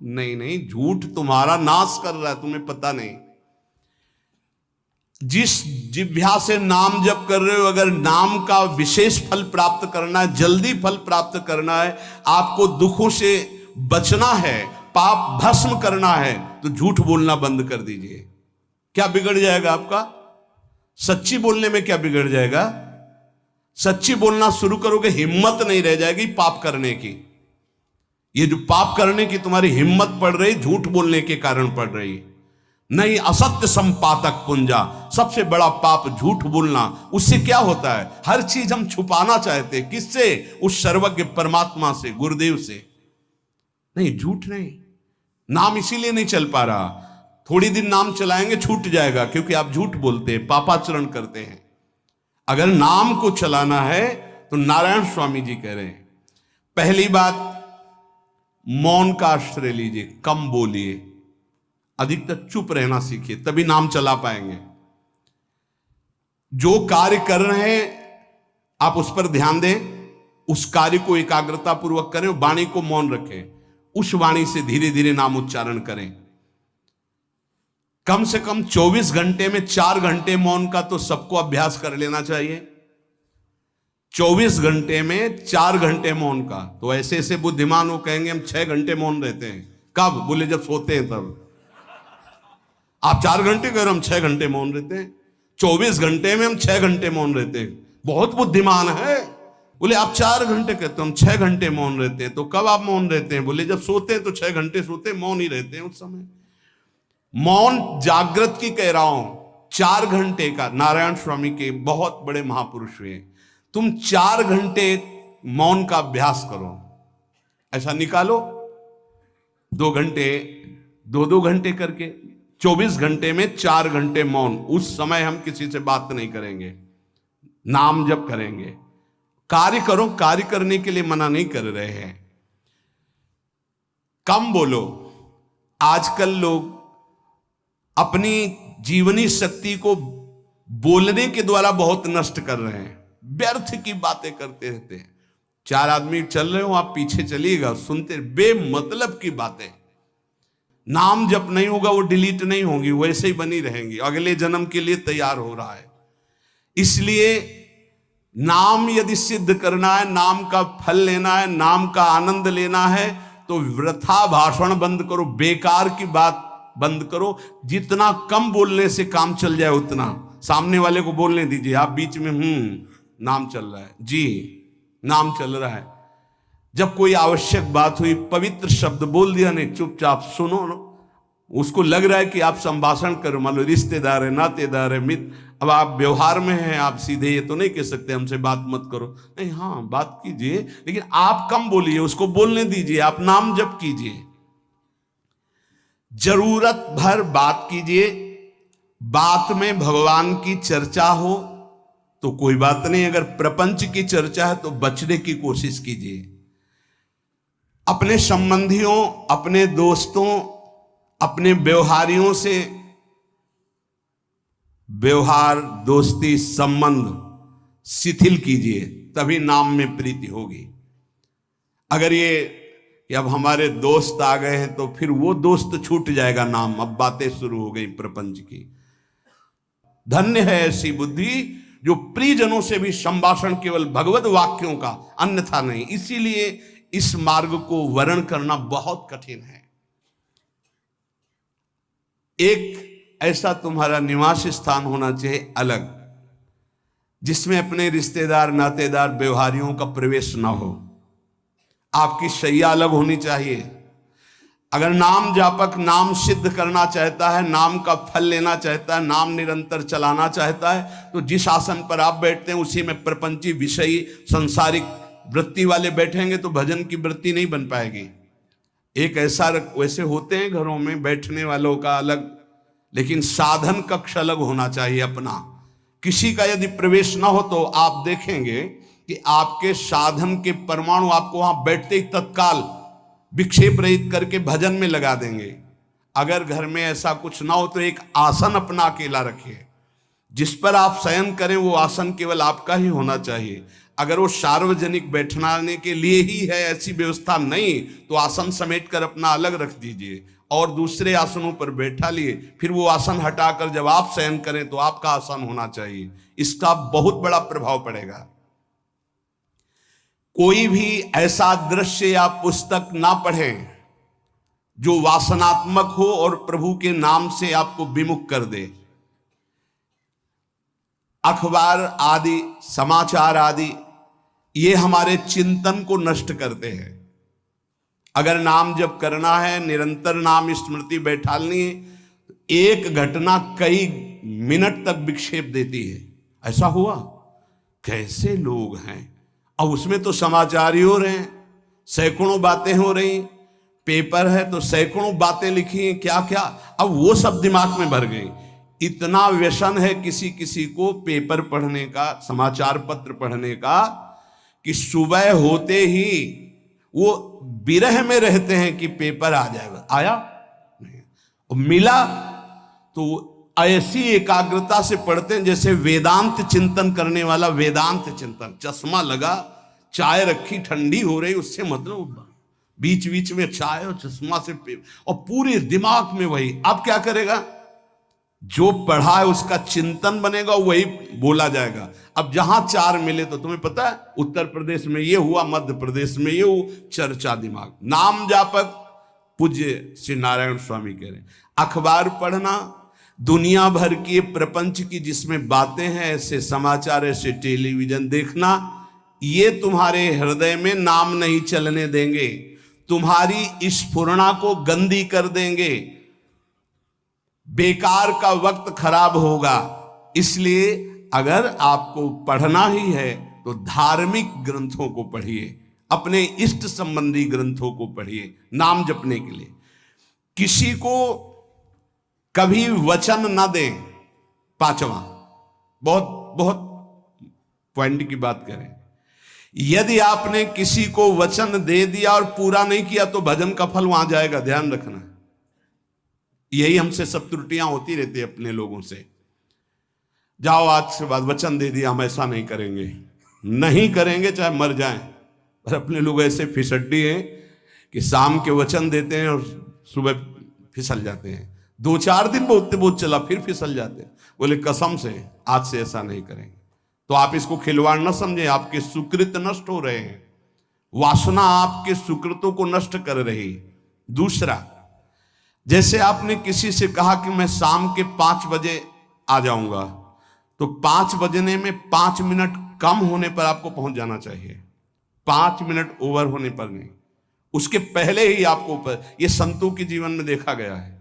नहीं नहीं, झूठ तुम्हारा नाश कर रहा है, तुम्हें पता नहीं। जिस जिह्वा से नाम जप कर रहे हो, अगर नाम का विशेष फल प्राप्त करना है, जल्दी फल प्राप्त करना है, आपको दुखों से बचना है, पाप भस्म करना है, तो झूठ बोलना बंद कर दीजिए। क्या बिगड़ जाएगा आपका? सच्ची बोलने में क्या बिगड़ जाएगा? सच्ची बोलना शुरू करोगे, हिम्मत नहीं रह जाएगी पाप करने की। ये जो पाप करने की तुम्हारी हिम्मत पड़ रही, झूठ बोलने के कारण पड़ रही। नहीं, असत्य संपातक पुंजा, सबसे बड़ा पाप झूठ बोलना। उससे क्या होता है? हर चीज हम छुपाना चाहते, किससे? उस सर्वज्ञ परमात्मा से, गुरुदेव से। नहीं, झूठ नहीं। नाम इसीलिए नहीं चल पा रहा, थोड़ी दिन नाम चलाएंगे छूट जाएगा, क्योंकि आप झूठ बोलते हैं, पापाचरण करते हैं। अगर नाम को चलाना है तो नारायण स्वामी जी कह रहे हैं, पहली बात मौन का आश्रय लीजिए, कम बोलिए, अधिकतर चुप रहना सीखिए, तभी नाम चला पाएंगे। जो कार्य कर रहे हैं आप उस पर ध्यान दें, उस कार्य को एकाग्रता पूर्वक करें, वाणी को मौन रखें, उस वाणी से धीरे धीरे नाम उच्चारण करें। कम से कम 24 घंटे में 4 घंटे मौन का तो सबको अभ्यास कर लेना चाहिए। 24 घंटे में 4 घंटे मौन का। तो ऐसे ऐसे बुद्धिमान हो कहेंगे हम 6 घंटे मौन रहते हैं। कब? बोले जब सोते हैं तब। आप 4 घंटे कह रहे हम 6 घंटे मौन रहते हैं, 24 घंटे में हम 6 घंटे मौन रहते हैं, बहुत बुद्धिमान है। बोले आप 4 घंटे कहते हम 6 घंटे मौन रहते हैं, तो कब आप मौन रहते हैं? बोले जब सोते हैं तो 6 घंटे सोते हैं, मौन ही रहते हैं उस समय। मौन जागृत की कह रहा हूं, 4 घंटे का। नारायण स्वामी के बहुत बड़े महापुरुष हुए, तुम 4 घंटे मौन का अभ्यास करो, ऐसा निकालो 2 घंटे, 2-2 घंटे करके 24 घंटे में 4 घंटे मौन। उस समय हम किसी से बात नहीं करेंगे, नाम जप करेंगे। कार्य करो, कार्य करने के लिए मना नहीं कर रहे हैं, कम बोलो। आजकल लोग अपनी जीवनी शक्ति को बोलने के द्वारा बहुत नष्ट कर रहे हैं, व्यर्थ की बातें करते रहते हैं। 4 आदमी चल रहे हो, आप पीछे चलिएगा, सुनते, बेमतलब की बातें। नाम जब नहीं होगा वो डिलीट नहीं होंगी, वैसे ही बनी रहेंगी, अगले जन्म के लिए तैयार हो रहा है। इसलिए नाम यदि सिद्ध करना है, नाम का फल लेना है, नाम का आनंद लेना है, तो वृथा भाषण बंद करो, बेकार की बात बंद करो। जितना कम बोलने से काम चल जाए उतना। सामने वाले को बोलने दीजिए, आप बीच में नाम चल रहा है जी, नाम चल रहा है। जब कोई आवश्यक बात हुई, पवित्र शब्द बोल दिया, नहीं चुपचाप सुनो। उसको लग रहा है कि आप संभाषण करो, मान लो रिश्तेदार है, नातेदार है, मित्र, अब आप व्यवहार में हैं, आप सीधे ये तो नहीं कह सकते हमसे बात मत करो, नहीं, हाँ बात कीजिए, लेकिन आप कम बोलिए, उसको बोलने दीजिए, आप नाम जप कीजिए, जरूरत भर बात कीजिए। बात में भगवान की चर्चा हो तो कोई बात नहीं, अगर प्रपंच की चर्चा है तो बचने की कोशिश कीजिए। अपने संबंधियों, अपने दोस्तों, अपने व्यवहारियों से व्यवहार, दोस्ती, संबंध शिथिल कीजिए, तभी नाम में प्रीति होगी। अगर ये कि अब हमारे दोस्त आ गए हैं तो फिर वो दोस्त छूट जाएगा नाम, अब बातें शुरू हो गई प्रपंच की। धन्य है ऐसी बुद्धि जो प्रियजनों से भी संभाषण केवल भगवत वाक्यों का, अन्यथा नहीं। इसीलिए इस मार्ग को वर्ण करना बहुत कठिन है। एक ऐसा तुम्हारा निवास स्थान होना चाहिए अलग, जिसमें अपने रिश्तेदार, नातेदार, व्यवहारियों का प्रवेश ना हो। आपकी शैया अलग होनी चाहिए। अगर नाम जापक नाम सिद्ध करना चाहता है, नाम का फल लेना चाहता है, नाम निरंतर चलाना चाहता है, तो जिस आसन पर आप बैठते हैं उसी में प्रपंची, विषयी, संसारिक वृत्ति वाले बैठेंगे तो भजन की वृत्ति नहीं बन पाएगी। एक ऐसा, वैसे होते हैं घरों में बैठने वालों का अलग, लेकिन साधन कक्ष अलग होना चाहिए अपना। किसी का यदि प्रवेश ना हो तो आप देखेंगे कि आपके साधन के परमाणु आपको वहां बैठते ही तत्काल विक्षेप रहित करके भजन में लगा देंगे। अगर घर में ऐसा कुछ ना हो तो एक आसन अपना अकेला रखिए, जिस पर आप शयन करें वो आसन केवल आपका ही होना चाहिए। अगर वो सार्वजनिक बैठने के लिए ही है, ऐसी व्यवस्था नहीं, तो आसन समेट कर अपना अलग रख दीजिए और दूसरे आसनों पर बैठा लिए, फिर वो आसन हटाकर जब आप शयन करें तो आपका आसन होना चाहिए। इसका बहुत बड़ा प्रभाव पड़ेगा। कोई भी ऐसा दृश्य या पुस्तक ना पढ़ें जो वासनात्मक हो और प्रभु के नाम से आपको विमुख कर दे। अखबार आदि, समाचार आदि, ये हमारे चिंतन को नष्ट करते हैं। अगर नाम जप करना है, निरंतर नाम स्मृति बैठालनी है, एक घटना कई मिनट तक विक्षेप देती है। ऐसा हुआ, कैसे लोग हैं। अब उसमें तो समाचार ही हो रहे हैं, सैकड़ों बातें हो रही, पेपर है तो सैकड़ों बातें लिखी हैं, क्या क्या, अब वो सब दिमाग में भर गई। इतना व्यसन है किसी किसी को पेपर पढ़ने का, समाचार पत्र पढ़ने का, कि सुबह होते ही वो विरह में रहते हैं कि पेपर आ जाएगा। आया नहीं, मिला तो ऐसी एकाग्रता से पढ़ते हैं जैसे वेदांत चिंतन करने वाला वेदांत चिंतन। चश्मा लगा, चाय रखी, ठंडी हो रही, उससे मतलब बीच बीच में चाय और चश्मा से और पूरे दिमाग में वही। अब क्या करेगा, जो पढ़ा है उसका चिंतन बनेगा, वही बोला जाएगा। अब जहां चार मिले तो तुम्हें पता है, उत्तर प्रदेश में ये हुआ, मध्य प्रदेश में ये हुआ, चर्चा दिमाग। नाम जापक पूज्य श्री नारायण स्वामी कह रहे, अखबार पढ़ना, दुनिया भर की प्रपंच की जिसमें बातें हैं, ऐसे समाचार, ऐसे टेलीविजन देखना, ये तुम्हारे हृदय में नाम नहीं चलने देंगे, तुम्हारी स्फुरणा को गंदी कर देंगे, बेकार का वक्त खराब होगा। इसलिए अगर आपको पढ़ना ही है तो धार्मिक ग्रंथों को पढ़िए, अपने इष्ट संबंधी ग्रंथों को पढ़िए नाम जपने के लिए। किसी को कभी वचन न दें। पांचवा, बहुत बहुत पॉइंट की बात करें, यदि आपने किसी को वचन दे दिया और पूरा नहीं किया तो भजन का फल वहां जाएगा, ध्यान रखना। यही हमसे सब त्रुटियां होती रहती है अपने लोगों से। जाओ आज से बाद वचन दे दिया, हम ऐसा नहीं करेंगे, नहीं करेंगे चाहे मर जाएं। और अपने लोग ऐसे फिसड्डी हैं कि शाम के वचन देते हैं और सुबह फिसल जाते हैं। 2-4 दिन बहुत चला, फिर फिसल जाते हैं। बोले कसम से आज से ऐसा नहीं करेंगे। तो आप इसको खिलवाड़ न समझे, आपके सुकृत नष्ट हो रहे हैं, वासना आपके सुकृतों को नष्ट कर रही। दूसरा, जैसे आपने किसी से कहा कि मैं शाम के 5 बजे आ जाऊंगा, तो 5 बजने में 5 मिनट कम होने पर आपको पहुंच जाना चाहिए, 5 मिनट ओवर होने पर नहीं, उसके पहले ही आपको ऊपर। यह संतों के जीवन में देखा गया है।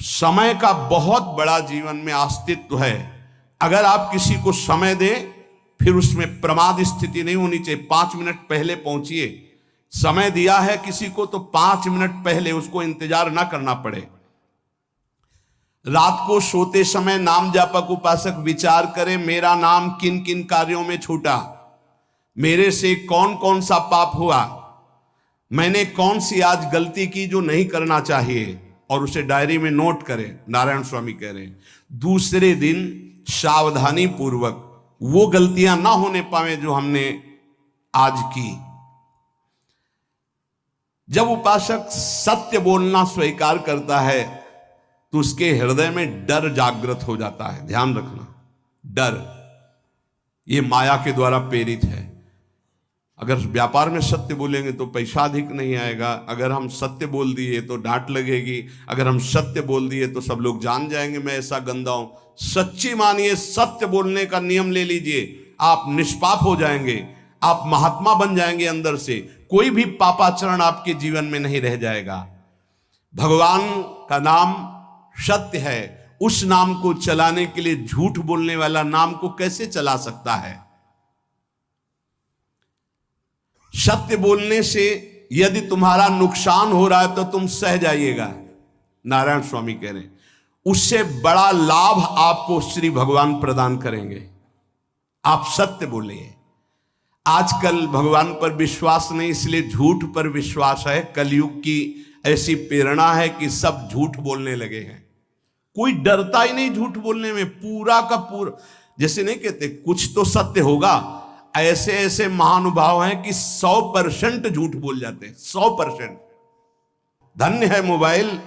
समय का बहुत बड़ा जीवन में अस्तित्व है। अगर आप किसी को समय दें, फिर उसमें प्रमाद स्थिति नहीं होनी चाहिए। 5 मिनट पहले पहुंचिए। समय दिया है किसी को तो 5 मिनट पहले उसको इंतजार ना करना पड़े। रात को सोते समय नाम जापक उपासक विचार करें, मेरा नाम किन किन कार्यों में छूटा, मेरे से कौन कौन सा पाप हुआ, मैंने कौन सी आज गलती की जो नहीं करना चाहिए, और उसे डायरी में नोट करें। नारायण स्वामी कह रहे हैं दूसरे दिन सावधानी पूर्वक वो गलतियां ना होने पावे जो हमने आज की। जब उपासक सत्य बोलना स्वीकार करता है तो उसके हृदय में डर जागृत हो जाता है। ध्यान रखना, डर ये माया के द्वारा प्रेरित है। अगर व्यापार में सत्य बोलेंगे तो पैसा अधिक नहीं आएगा, अगर हम सत्य बोल दिए तो डांट लगेगी, अगर हम सत्य बोल दिए तो सब लोग जान जाएंगे मैं ऐसा गंदा हूं। सच्ची मानिए, सत्य बोलने का नियम ले लीजिए, आप निष्पाप हो जाएंगे, आप महात्मा बन जाएंगे अंदर से। कोई भी पापाचरण आपके जीवन में नहीं रह जाएगा। भगवान का नाम सत्य है, उस नाम को चलाने के लिए झूठ बोलने वाला नाम को कैसे चला सकता है। सत्य बोलने से यदि तुम्हारा नुकसान हो रहा है तो तुम सह जाइएगा। नारायण स्वामी कह रहे हैं उससे बड़ा लाभ आपको श्री भगवान प्रदान करेंगे। आप सत्य बोलिए। आजकल भगवान पर विश्वास नहीं, इसलिए झूठ पर विश्वास है। कलयुग की ऐसी प्रेरणा है कि सब झूठ बोलने लगे हैं। कोई डरता ही नहीं झूठ बोलने में, पूरा का पूरा। जैसे नहीं कहते कुछ तो सत्य होगा, ऐसे ऐसे महानुभाव हैं कि 100% झूठ बोल जाते हैं, 100%। धन्य है मोबाइल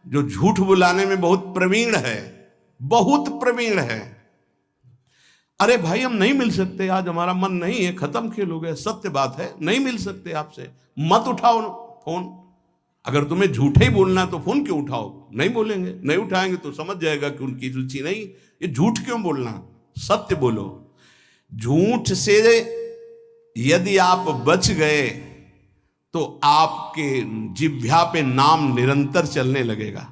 जो झूठ बुलाने में बहुत प्रवीण है, बहुत प्रवीण है। अरे भाई हम नहीं मिल सकते, आज हमारा मन नहीं है, खत्म खेल हो गया, सत्य बात है, नहीं मिल सकते आपसे, मत उठाओ फोन। अगर तुम्हें झूठे ही बोलना है तो फोन क्यों उठाओ? नहीं बोलेंगे, नहीं उठाएंगे तो समझ जाएगा कि उनकी रुचि नहीं। ये झूठ क्यों बोलना, सत्य बोलो। झूठ से यदि आप बच गए तो आपके जिह्वा पे नाम निरंतर चलने लगेगा।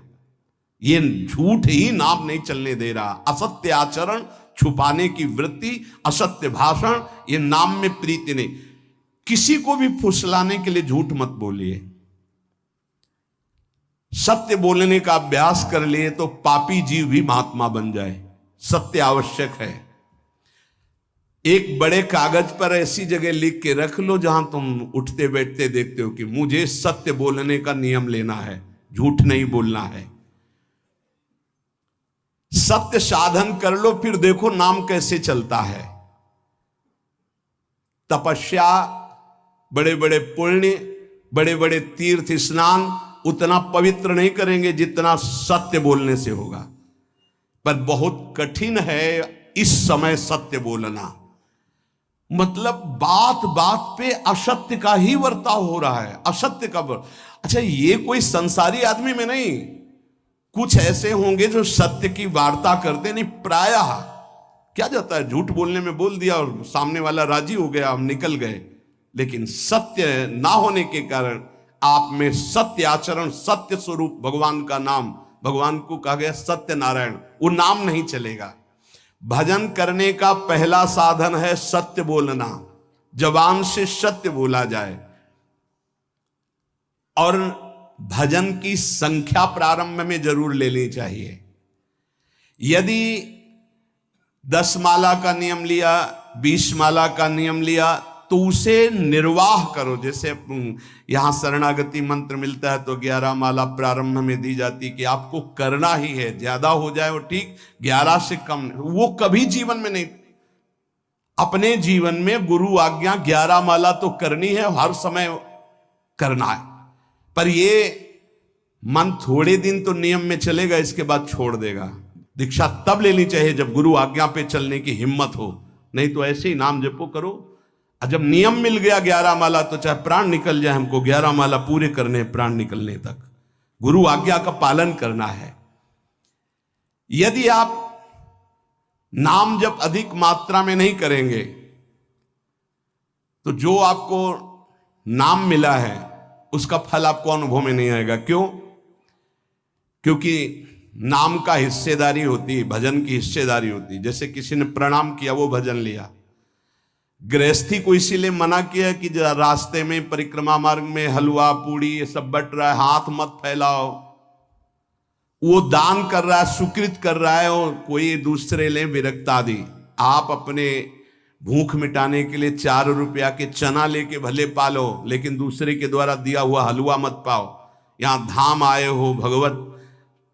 ये झूठ ही नाम नहीं चलने दे रहा। असत्य आचरण, छुपाने की वृत्ति, असत्य भाषण, ये नाम में प्रीति नहीं। किसी को भी फुसलाने के लिए झूठ मत बोलिए। सत्य बोलने का अभ्यास कर लिए तो पापी जीव भी महात्मा बन जाए। सत्य आवश्यक है। एक बड़े कागज पर ऐसी जगह लिख के रख लो जहां तुम उठते बैठते देखते हो कि मुझे सत्य बोलने का नियम लेना है, झूठ नहीं बोलना है। सत्य साधन कर लो, फिर देखो नाम कैसे चलता है। तपस्या, बड़े बड़े पुण्य, बड़े बड़े तीर्थ स्नान उतना पवित्र नहीं करेंगे जितना सत्य बोलने से होगा। पर बहुत कठिन है इस समय सत्य बोलना। मतलब बात बात पे असत्य का ही वर्ताव हो रहा है, असत्य का अच्छा, ये कोई संसारी आदमी में नहीं, कुछ ऐसे होंगे जो सत्य की वार्ता करते नहीं। प्रायः क्या जाता है, झूठ बोलने में बोल दिया और सामने वाला राजी हो गया, हम निकल गए। लेकिन सत्य ना होने के कारण आप में सत्य आचरण, सत्य स्वरूप भगवान का नाम, भगवान को कहा गया सत्य नारायण, वो नाम नहीं चलेगा। भजन करने का पहला साधन है सत्य बोलना। जबान से सत्य बोला जाए। और भजन की संख्या प्रारंभ में जरूर लेनी चाहिए। यदि 10 माला का नियम लिया, 20 माला का नियम लिया, तो उसे निर्वाह करो। जैसे यहां शरणागति मंत्र मिलता है तो 11 माला प्रारंभ में दी जाती कि आपको करना ही है, ज्यादा हो जाए वो ठीक, 11 से कम वो कभी जीवन में नहीं। अपने जीवन में गुरु आज्ञा 11 माला तो करनी है, हर समय करना है। पर ये मन थोड़े दिन तो नियम में चलेगा, इसके बाद छोड़ देगा। दीक्षा तब लेनी चाहिए जब गुरु आज्ञा पे चलने की हिम्मत हो, नहीं तो ऐसे ही नाम जपो करो। जब नियम मिल गया 11 माला तो चाहे प्राण निकल जाए, हमको 11 माला पूरे करने, प्राण निकलने तक गुरु आज्ञा का पालन करना है। यदि आप नाम जप अधिक मात्रा में नहीं करेंगे तो जो आपको नाम मिला है उसका फल आपको अनुभव में नहीं आएगा। क्यों? क्योंकि नाम का हिस्सेदारी होती है, भजन की हिस्सेदारी होती है। जैसे किसी ने प्रणाम किया, वो भजन लिया। गृहस्थी को इसीलिए मना किया कि रास्ते में परिक्रमा मार्ग में हलवा पूड़ी ये सब बट रहा है, हाथ मत फैलाओ। वो दान कर रहा है, सुकृत कर रहा है, और कोई दूसरे ले विरक्त आदि। आप अपने भूख मिटाने के लिए 4 रुपया के चना लेके भले पालो, लेकिन दूसरे के द्वारा दिया हुआ हलवा मत पाओ। यहां धाम आए हो, भगवत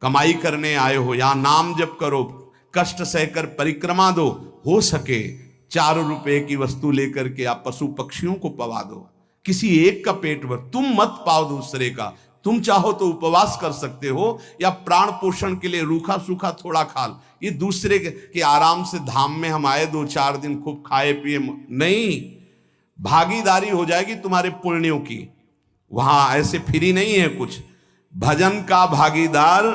कमाई करने आए हो, यहां नाम जप करो, कष्ट सहकर परिक्रमा दो। हो सके 4 रुपए की वस्तु लेकर के आप पशु पक्षियों को पवा दो, किसी एक का पेट भर, तुम मत पाओ दूसरे का। तुम चाहो तो उपवास कर सकते हो या प्राण पोषण के लिए रूखा सूखा थोड़ा खा लो। ये दूसरे के आराम से धाम में हम आए 2-4 दिन खूब खाए पिए नहीं, भागीदारी हो जाएगी तुम्हारे पुण्यों की। वहां ऐसे फ्री नहीं है कुछ। भजन का भागीदार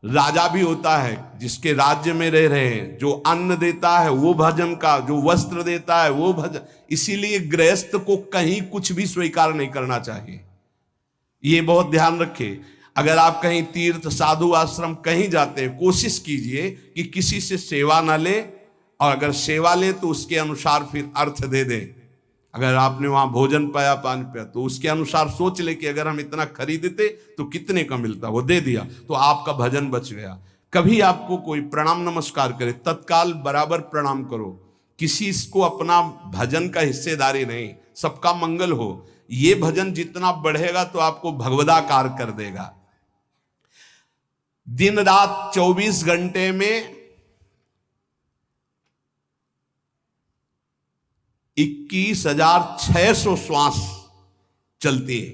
राजा भी होता है, जिसके राज्य में रह रहे हैं। जो अन्न देता है वो भजन का, जो वस्त्र देता है वो भजन। इसीलिए गृहस्थ को कहीं कुछ भी स्वीकार नहीं करना चाहिए, ये बहुत ध्यान रखें। अगर आप कहीं तीर्थ साधु आश्रम कहीं जाते हैं, कोशिश कीजिए कि किसी से सेवा ना ले, और अगर सेवा ले तो उसके अनुसार फिर अर्थ दे दें। अगर आपने वहां भोजन पाया, पानी पाया, तो उसके अनुसार सोच ले कि अगर हम इतना खरीदते तो कितने का मिलता, वो दे दिया तो आपका भजन बच गया। कभी आपको कोई प्रणाम नमस्कार करे, तत्काल बराबर प्रणाम करो। किसी को अपना भजन का हिस्सेदारी नहीं, सबका मंगल हो। ये भजन जितना बढ़ेगा तो आपको भगवदाकार कर देगा। दिन रात 24 घंटे में 21,600 श्वास चलती है।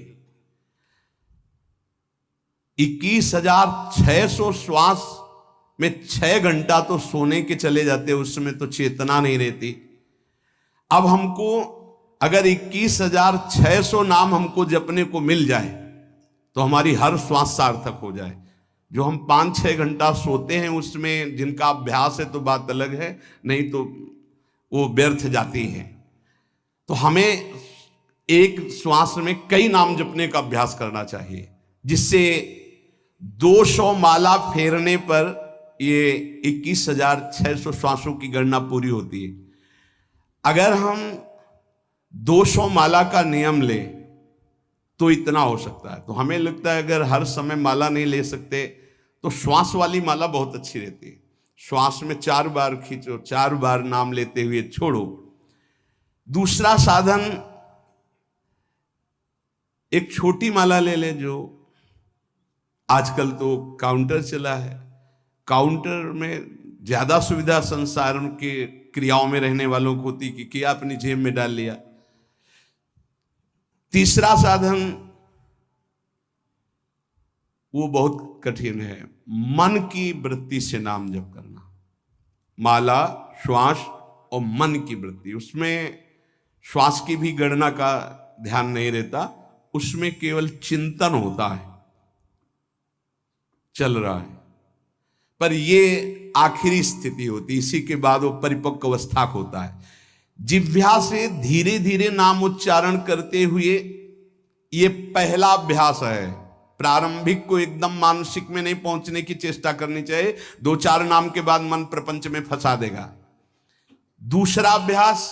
21,600 श्वास में 6 घंटा तो सोने के चले जाते, उसमें तो चेतना नहीं रहती। अब हमको अगर 21,600 नाम हमको जपने को मिल जाए तो हमारी हर श्वास सार्थक हो जाए। जो हम 5-6 घंटा सोते हैं उसमें जिनका अभ्यास है तो बात अलग है, नहीं तो वो व्यर्थ जाती है। तो हमें एक श्वास में कई नाम जपने का अभ्यास करना चाहिए, जिससे 200 माला फेरने पर ये 21,600 श्वासों की गणना पूरी होती है। अगर हम 200 माला का नियम ले तो इतना हो सकता है। तो हमें लगता है अगर हर समय माला नहीं ले सकते तो श्वास वाली माला बहुत अच्छी रहती है। श्वास में 4 बार खींचो, 4 बार नाम लेते हुए छोड़ो। दूसरा साधन, एक छोटी माला ले ले, जो आजकल तो काउंटर चला है। काउंटर में ज्यादा सुविधा संसार के क्रियाओं में रहने वालों को होती कि क्या अपनी जेब में डाल लिया। तीसरा साधन वो बहुत कठिन है, मन की वृत्ति से नाम जप करना। माला, श्वास और मन की वृत्ति, उसमें श्वास की भी गणना का ध्यान नहीं रहता, उसमें केवल चिंतन होता है, चल रहा है। पर ये आखिरी स्थिति होती, इसी के बाद वो परिपक्व अवस्था होता है। जिह्वा से धीरे धीरे नाम उच्चारण करते हुए ये पहला अभ्यास है। प्रारंभिक को एकदम मानसिक में नहीं पहुंचने की चेष्टा करनी चाहिए, 2-4 नाम के बाद मन प्रपंच में फंसा देगा। दूसरा अभ्यास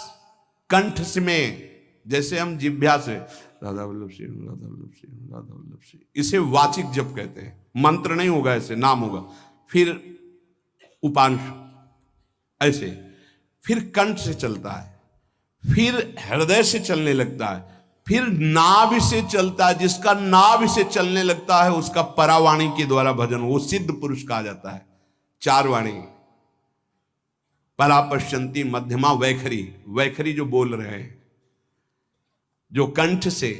कंठ से में, जैसे हम जिह्वा से राधा वल्लभ सिंह, राधा वल्लभ सिंह, राधा वल्लभ सिंह, इसे वाचिक जप कहते हैं। मंत्र नहीं होगा, ऐसे नाम होगा। फिर उपांश ऐसे, फिर कंठ से चलता है, फिर हृदय से चलने लगता है, फिर नाभि से चलता है। जिसका नाभि से चलने लगता है उसका परावाणी के द्वारा भजन, वो सिद्ध पुरुष कहा जाता है। 4 वाणी, परा, पश्यंती, मध्यमा, वैखरी। वैखरी जो बोल रहे हैं, जो कंठ से,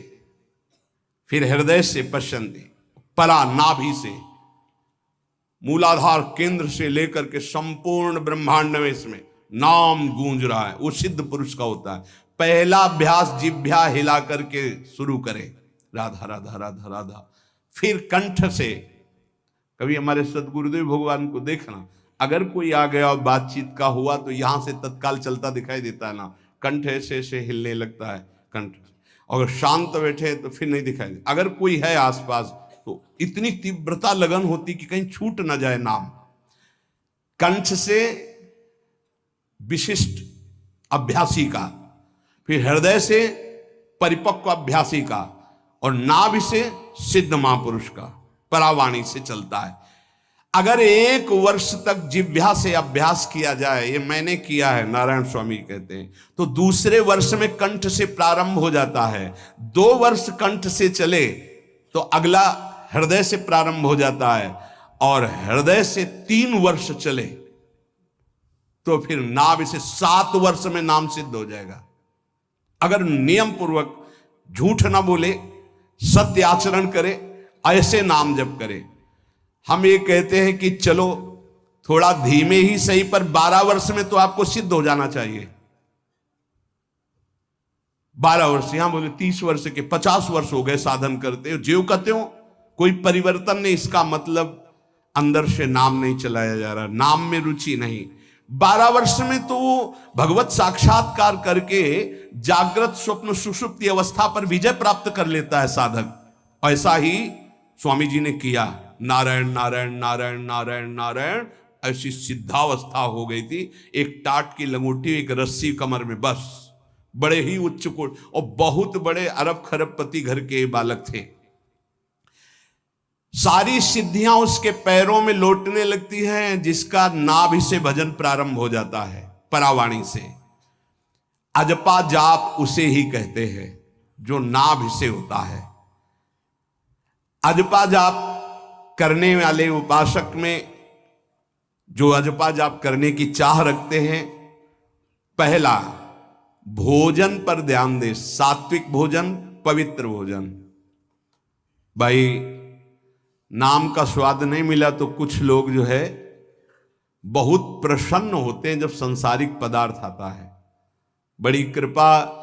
फिर हृदय से पश्यंती, परा नाभि से, मूलाधार केंद्र से लेकर के संपूर्ण ब्रह्मांड में इसमें नाम गूंज रहा है, वो सिद्ध पुरुष का होता है। पहला अभ्यास जिह्वा हिला करके शुरू करें, राधा राधा राधा राधा। फिर कंठ से, कभी हमारे सदगुरुदेव भगवान को देखना, अगर कोई आ गया और बातचीत का हुआ तो यहां से तत्काल चलता दिखाई देता है ना, कंठ ऐसे ऐसे हिलने लगता है कंठ। अगर शांत बैठे तो फिर नहीं दिखाई दे। अगर कोई है आसपास तो इतनी तीव्रता लगन होती कि कहीं छूट ना जाए नाम। कंठ से विशिष्ट अभ्यासी का, फिर हृदय से परिपक्व अभ्यासी का, और नाभि से सिद्ध महापुरुष का, परावाणी से चलता है। अगर 1 वर्ष तक जिह्वा से अभ्यास किया जाए, ये मैंने किया है, नारायण स्वामी कहते हैं, तो दूसरे वर्ष में कंठ से प्रारंभ हो जाता है। 2 वर्ष कंठ से चले तो अगला हृदय से प्रारंभ हो जाता है, और हृदय से 3 वर्ष चले तो फिर नाभि से 7 वर्ष में नाम सिद्ध हो जाएगा। अगर नियम पूर्वक झूठ ना बोले, सत्य आचरण करे, ऐसे नाम जप करे। हम ये कहते हैं कि चलो थोड़ा धीमे ही सही, पर 12 वर्ष में तो आपको सिद्ध हो जाना चाहिए। 12 वर्ष, यहां बोले 30 वर्ष के 50 वर्ष हो गए साधन करते हो, ज्यों कहते हो कोई परिवर्तन नहीं। इसका मतलब अंदर से नाम नहीं चलाया जा रहा, नाम में रुचि नहीं। 12 वर्ष में तो भगवत साक्षात्कार करके जागृत स्वप्न सुषुप्ति अवस्था पर विजय प्राप्त कर लेता है साधक। ऐसा ही स्वामी जी ने किया। नारायण नारायण नारायण नारायण नारायण, ऐसी सिद्धावस्था हो गई थी। एक टाट की लंगोटी, एक रस्सी कमर में, बस। बड़े ही उच्च कोट, और बहुत बड़े अरब खरबपति घर के बालक थे। सारी सिद्धियां उसके पैरों में लौटने लगती हैं, जिसका नाभि से भजन प्रारंभ हो जाता है, परावाणी से। अजपा जाप उसे ही कहते हैं जो नाभि से होता है। अजपा जाप करने वाले उपासक में जो अजपा जाप करने की चाह रखते हैं, पहला भोजन पर ध्यान दे, सात्विक भोजन, पवित्र भोजन। भाई नाम का स्वाद नहीं मिला तो कुछ लोग जो है बहुत प्रसन्न होते हैं जब सांसारिक पदार्थ आता है। बड़ी कृपा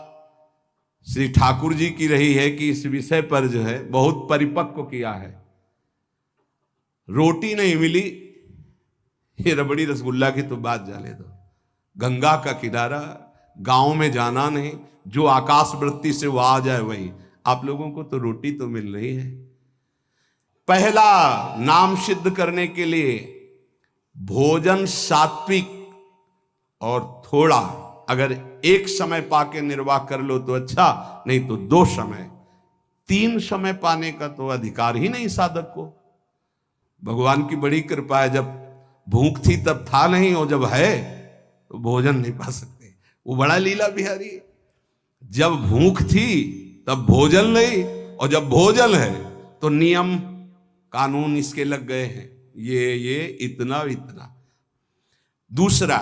श्री ठाकुर जी की रही है कि इस विषय पर जो है बहुत परिपक्व किया है। रोटी नहीं मिली, ये रबड़ी रसगुल्ला की तो बात जाने दो। गंगा का किनारा, गांव में जाना नहीं, जो आकाश वृत्ति से वो आ जाए वही। आप लोगों को तो रोटी तो मिल रही है। पहला नाम सिद्ध करने के लिए भोजन सात्विक और थोड़ा, अगर एक समय पाके निर्वाह कर लो तो अच्छा, नहीं तो 2 समय, 3 समय पाने का तो अधिकार ही नहीं साधक को। भगवान की बड़ी कृपा है, जब भूख थी तब था नहीं, और जब है तो भोजन नहीं पा सकते। वो बड़ा लीला बिहारी है। जब भूख थी तब भोजन नहीं, और जब भोजन है तो नियम कानून इसके लग गए हैं, ये इतना इतना। दूसरा,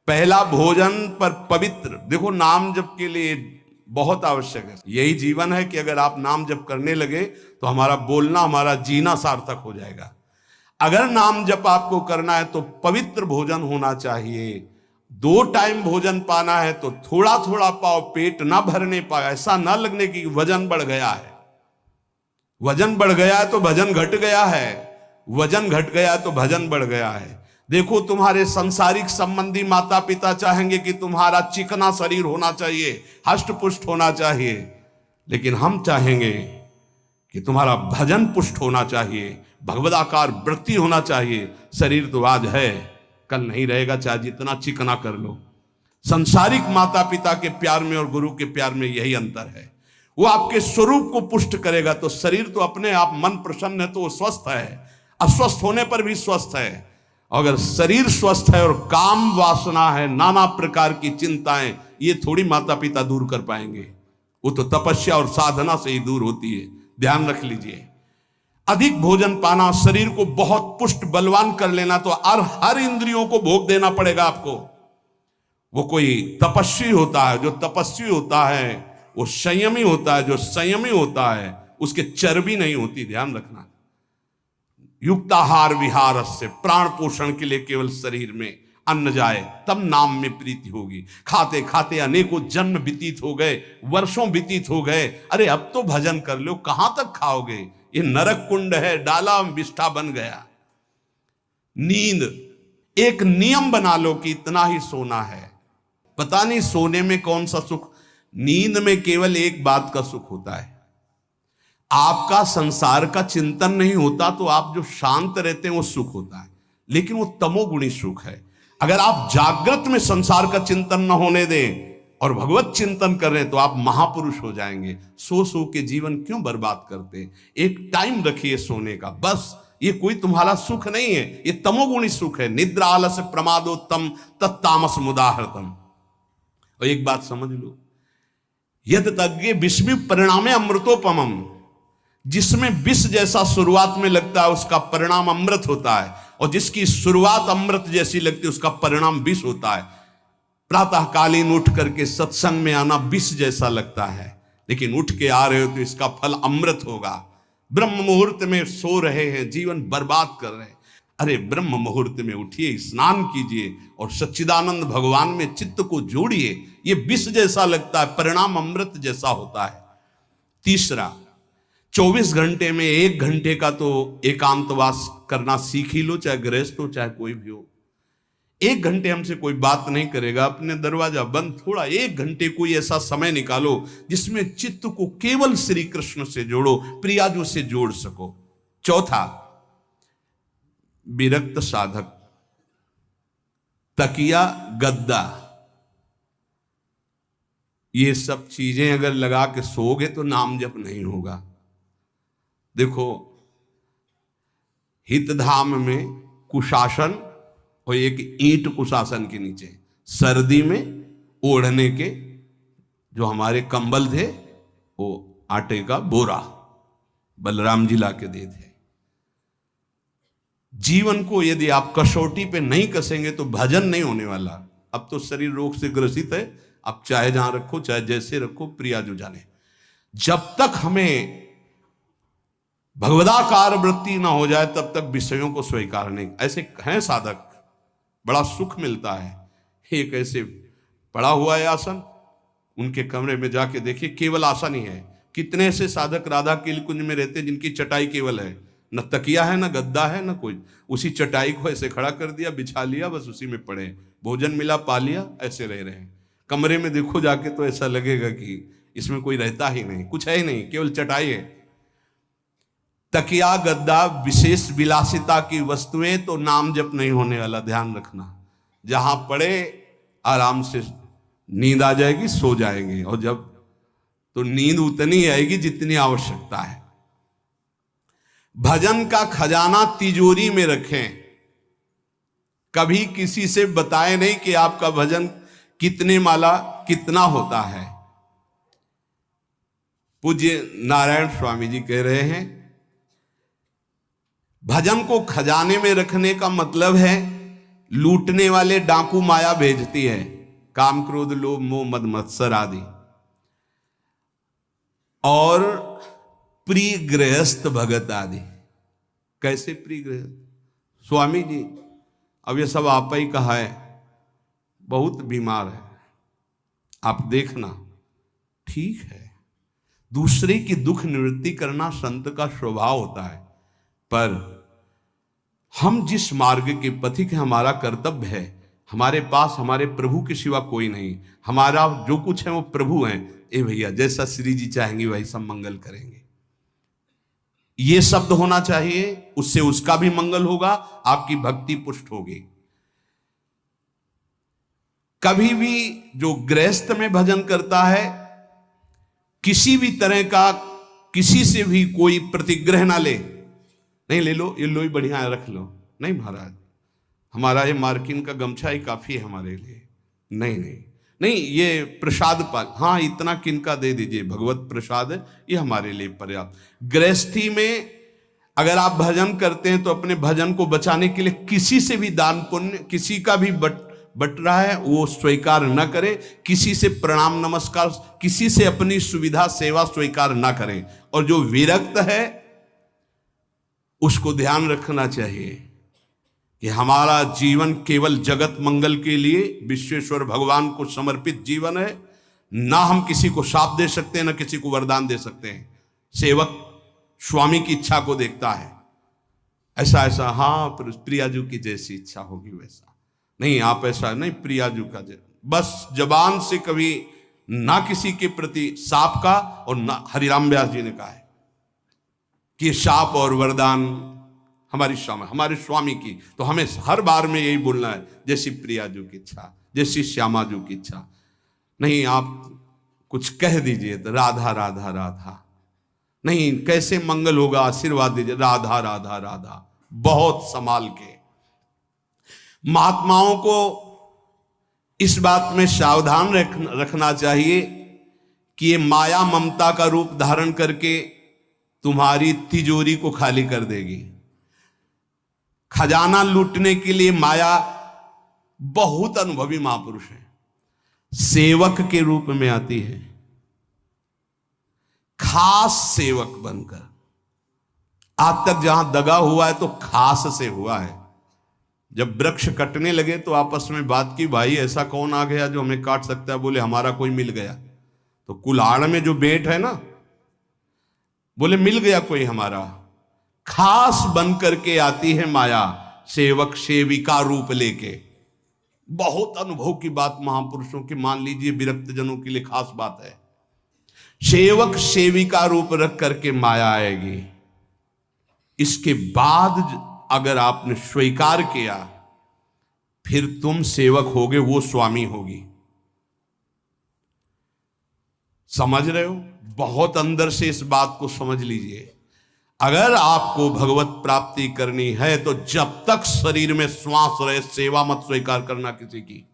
पहला भोजन पर पवित्र। देखो नाम जप के लिए बहुत आवश्यक है। यही जीवन है कि अगर आप नाम जप करने लगे तो हमारा बोलना, हमारा जीना सार्थक हो जाएगा। अगर नाम जप आपको करना है तो पवित्र भोजन होना चाहिए। 2 टाइम भोजन पाना है तो थोड़ा थोड़ा पाओ, पेट ना भरने पाओ, ऐसा ना लगने की वजन बढ़ गया है। वजन बढ़ गया है तो भजन घट गया है, वजन घट गया तो भजन बढ़ गया है। देखो तुम्हारे संसारिक संबंधी माता पिता चाहेंगे कि तुम्हारा चिकना शरीर होना चाहिए, हष्ट पुष्ट होना चाहिए, लेकिन हम चाहेंगे कि तुम्हारा भजन पुष्ट होना चाहिए, भगवदाकार वृत्ति होना चाहिए। शरीर तो आज है, कल नहीं रहेगा, चाहे जितना चिकना कर लो। संसारिक माता पिता के प्यार में और गुरु के प्यार में यही अंतर है। वो आपके स्वरूप को पुष्ट करेगा तो शरीर तो अपने आप, मन प्रसन्न है तो वो स्वस्थ है, अस्वस्थ होने पर भी स्वस्थ है। अगर शरीर स्वस्थ है और काम वासना है, नाना प्रकार की चिंताएं, ये थोड़ी माता पिता दूर कर पाएंगे। वो तो तपस्या और साधना से ही दूर होती है। ध्यान रख लीजिए। अधिक भोजन पाना, शरीर को बहुत पुष्ट बलवान कर लेना, तो हर इंद्रियों को भोग देना पड़ेगा आपको। वो कोई तपस्वी होता है, जो तपस्वी होता है वो संयमी होता है, जो संयमी होता है उसके चर्बी नहीं होती। ध्यान रखना। युक्ताहार विहार से, प्राण पोषण के लिए केवल शरीर में अन्न जाए तब नाम में प्रीति होगी। खाते खाते अनेकों जन्म व्यतीत हो गए, वर्षों व्यतीत हो गए, अरे अब तो भजन कर लो, कहां तक खाओगे? ये नरक कुंड है, डाला विष्ठा बन गया। नींद, एक नियम बना लो कि इतना ही सोना है। पता नहीं सोने में कौन सा सुख, नींद में केवल एक बात का सुख होता है, आपका संसार का चिंतन नहीं होता, तो आप जो शांत रहते हैं वो सुख होता है, लेकिन वो तमोगुणी सुख है। अगर आप जागृत में संसार का चिंतन न होने दें और भगवत चिंतन कर रहे हैं तो आप महापुरुष हो जाएंगे। सो सो के जीवन क्यों बर्बाद करते हैं? एक टाइम रखिए सोने का, बस। ये कोई तुम्हारा सुख नहीं है, ये तमोगुणी सुख है। निद्रा आलस्य प्रमादोत्तम तत्तामस मुदाहृतम। और एक बात समझ लो, यद तज्ञे विस्मि परिणामे अमृतोपमम। जिसमें विष जैसा शुरुआत में लगता है उसका परिणाम अमृत होता है, और जिसकी शुरुआत अमृत जैसी लगती है उसका परिणाम विष होता है। प्रातःकालीन उठ करके सत्संग में आना विष जैसा लगता है, लेकिन उठ के आ रहे हो तो इसका फल अमृत होगा। ब्रह्म मुहूर्त में सो रहे हैं, जीवन बर्बाद कर रहे हैं, अरे ब्रह्म मुहूर्त में उठिए, स्नान कीजिए और सच्चिदानंद भगवान में चित्त को जोड़िए। ये विष जैसा लगता है, परिणाम अमृत जैसा होता है। तीसरा, 24 घंटे में 1 घंटे का तो एकांतवास करना सीख ही लो, चाहे गृहस्थ हो चाहे कोई भी हो। 1 घंटे हमसे कोई बात नहीं करेगा, अपने दरवाजा बंद, थोड़ा 1 घंटे कोई ऐसा समय निकालो जिसमें चित्त को केवल श्री कृष्ण से जोड़ो, प्रियाजू से जोड़ सको। चौथा, विरक्त साधक, तकिया गद्दा, ये सब चीजें अगर लगा के सोओगे तो नाम जप नहीं होगा। देखो, हितधाम में कुशासन और एक ईंट कुशासन के नीचे, सर्दी में ओढ़ने के जो हमारे कंबल थे वो आटे का बोरा बलराम जी ला के दे थे। जीवन को यदि आप कसौटी पे नहीं कसेंगे तो भजन नहीं होने वाला। अब तो शरीर रोग से ग्रसित है, आप चाहे जहां रखो, चाहे जैसे रखो, प्रिया जो जाने। जब तक हमें भगवदाकार वृत्ति ना हो जाए तब तक विषयों को स्वीकार नहीं। ऐसे हैं साधक, बड़ा सुख मिलता है। एक ऐसे पड़ा हुआ है आसन, उनके कमरे में जाके देखिए, केवल आसन ही है। कितने ऐसे साधक राधा के कुंज में रहते हैं जिनकी चटाई केवल है, न तकिया है, न गद्दा है, न कोई। उसी चटाई को ऐसे खड़ा कर दिया, बिछा लिया, बस उसी में पड़े, भोजन मिला पा लिया, ऐसे रह रहे हैं। कमरे में देखो जाके तो ऐसा लगेगा कि इसमें कोई रहता ही नहीं, कुछ है ही नहीं, केवल चटाई है। तकिया गद्दा विशेष विलासिता की वस्तुएं तो नाम जप नहीं होने वाला, ध्यान रखना। जहां पड़े आराम से नींद आ जाएगी, सो जाएंगे, और जब तो नींद उतनी आएगी जितनी आवश्यकता है। भजन का खजाना तिजोरी में रखें, कभी किसी से बताएं नहीं कि आपका भजन कितने माला कितना होता है। पूज्य नारायण स्वामी जी कह रहे हैं, भजन को खजाने में रखने का मतलब है लूटने वाले डाकू माया भेजती है, काम क्रोध लोभ मोह मद मत्सर आदि, और प्रिय गृहस्थ भगत आदि। कैसे प्रिय गृहस्थ? स्वामी जी अब ये सब आप ही कहा है, बहुत बीमार है, आप देखना। ठीक है, दूसरे की दुख निवृत्ति करना संत का स्वभाव होता है, पर हम जिस मार्ग के पथिक हैं, हमारा कर्तव्य है। हमारे पास हमारे प्रभु के सिवा कोई नहीं, हमारा जो कुछ है वो प्रभु हैं। ए भैया, जैसा श्री जी चाहेंगे वही सब मंगल करेंगे, ये शब्द होना चाहिए। उससे उसका भी मंगल होगा, आपकी भक्ति पुष्ट होगी। कभी भी जो गृहस्थ में भजन करता है, किसी भी तरह का किसी से भी कोई प्रतिग्रह ना ले। नहीं ले लो, ये लो ही बढ़िया है, रख लो। नहीं महाराज, हमारा ये मार्किन का गमछा ही काफी है हमारे लिए। नहीं नहीं नहीं, ये प्रसाद पाल, हाँ इतना किनका दे दीजिए, भगवत प्रसाद है, ये हमारे लिए पर्याप्त। गृहस्थी में अगर आप भजन करते हैं तो अपने भजन को बचाने के लिए किसी से भी दान पुण्य, किसी का भी बट रहा है वो स्वीकार न करें, किसी से प्रणाम नमस्कार, किसी से अपनी सुविधा सेवा स्वीकार न करें। और जो विरक्त है उसको ध्यान रखना चाहिए कि हमारा जीवन केवल जगत मंगल के लिए विश्वेश्वर भगवान को समर्पित जीवन है। ना हम किसी को शाप दे सकते हैं, ना किसी को वरदान दे सकते हैं। सेवक स्वामी की इच्छा को देखता है, ऐसा ऐसा, हाँ प्रियाजू की जैसी इच्छा होगी वैसा। नहीं, आप ऐसा नहीं, प्रियाजू का बस जबान से कभी ना किसी के प्रति शाप का, और ना हरिराम व्यास जी ने कहा है कि शाप और वरदान हमारे स्वामी की, तो हमें हर बार में यही बोलना है, जैसी प्रियाजू की इच्छा, जैसी श्यामाजू की इच्छा। नहीं, आप कुछ कह दीजिए तो राधा राधा राधा, नहीं कैसे मंगल होगा, आशीर्वाद दीजिए राधा राधा राधा, बहुत संभाल के। महात्माओं को इस बात में सावधान रखना चाहिए कि ये माया ममता का रूप धारण करके तुम्हारी तिजोरी को खाली कर देगी। खजाना लूटने के लिए माया बहुत अनुभवी महापुरुष है, सेवक के रूप में आती है, खास सेवक बनकर। आज तक जहां दगा हुआ है तो खास से हुआ है। जब वृक्ष कटने लगे तो आपस में बात की, भाई ऐसा कौन आ गया जो हमें काट सकता है? बोले हमारा कोई मिल गया। तो कुल्हाड़ में जो बेट है ना, बोले मिल गया कोई हमारा। खास बन करके आती है माया, सेवक सेविका रूप लेके। बहुत अनुभव की बात महापुरुषों की, मान लीजिए विरक्त जनों के लिए खास बात है। सेवक सेविका रूप रख करके माया आएगी। इसके बाद अगर आपने स्वीकार किया, फिर तुम सेवक होगे, वो स्वामी होगी। समझ रहे हो? बहुत अंदर से इस बात को समझ लीजिए। अगर आपको भगवत प्राप्ति करनी है तो जब तक शरीर में श्वास रहे, सेवा मत स्वीकार करना किसी की।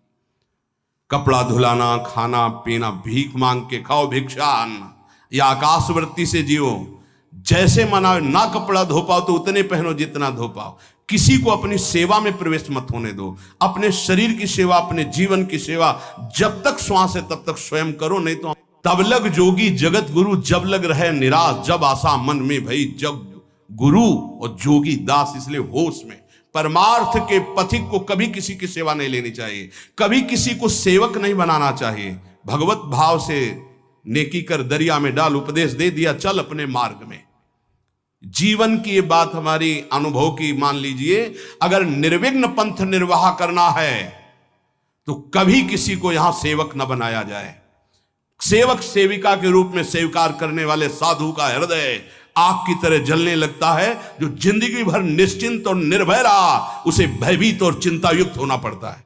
कपड़ा धुलाना, खाना पीना, भीख मांग के खाओ, भिक्षा अन्न, या आकाशवृत्ति से जियो। जैसे मना, ना कपड़ा धो पाओ तो उतने पहनो जितना धो पाओ। किसी को अपनी सेवा में प्रवेश मत होने दो। अपने शरीर की सेवा, अपने जीवन की सेवा जब तक श्वास है तब तक स्वयं करो, नहीं तो तब लग जोगी जगत गुरु, जब लग रहे निराश, जब आशा मन में भई, जब गुरु और जोगी दास। इसलिए होश में परमार्थ के पथिक को कभी किसी की सेवा नहीं लेनी चाहिए, कभी किसी को सेवक नहीं बनाना चाहिए। भगवत भाव से नेकी कर दरिया में डाल, उपदेश दे दिया, चल अपने मार्ग में। जीवन की ये बात हमारी अनुभव की मान लीजिए, अगर निर्विघ्न पंथ निर्वाह करना है तो कभी किसी को यहां सेवक न बनाया जाए। सेवक सेविका के रूप में स्वीकार करने वाले साधु का हृदय आग की तरह जलने लगता है। जो जिंदगी भर निश्चिंत और निर्भय रहा, उसे भयभीत और चिंतायुक्त होना पड़ता है।